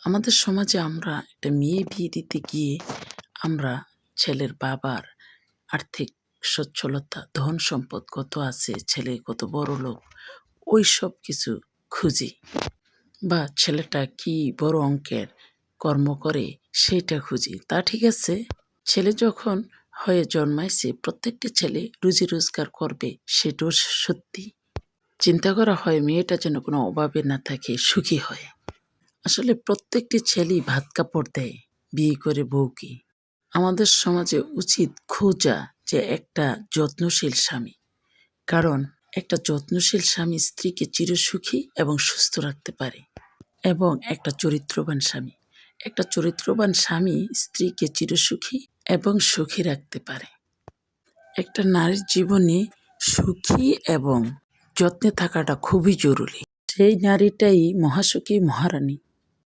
আমাদের সমাজে আমরা একটা মেয়ে বিয়ে দিতে গিয়ে আমরা ছেলের বাবার আর্থিক সচ্ছলতা, ধন সম্পদ কত আছে, ছেলে কত বড়লোক, ওই সব কিছু খুঁজি। বা ছেলেটা কি বড় অঙ্কের কর্ম করে সেইটা খুঁজি। তা ঠিক আছে, ছেলে যখন হয়ে জন্মাইছে প্রত্যেকটি ছেলে রুজি রোজগার করবে, সেটাও সত্যি। চিন্তা করা হয় মেয়েটা যেন কোনো অভাবে না থাকে, সুখী হয়। আসলে প্রত্যেকটি ছেলেই ভাত কাপড় দেয় বিয়ে করে বউকে। আমাদের সমাজে উচিত খোঁজা যে একটা যত্নশীল স্বামী, কারণ একটা যত্নশীল স্বামী স্ত্রীকে চিরসুখী এবং সুস্থ রাখতে পারে। এবং একটা চরিত্রবান স্বামী স্ত্রীকে চিরসুখী এবং সুখী রাখতে পারে। একটা নারীর জীবনে সুখী এবং যত্নে থাকাটা খুবই জরুরি। সেই নারীটাই মহাসুখী, মহারানী।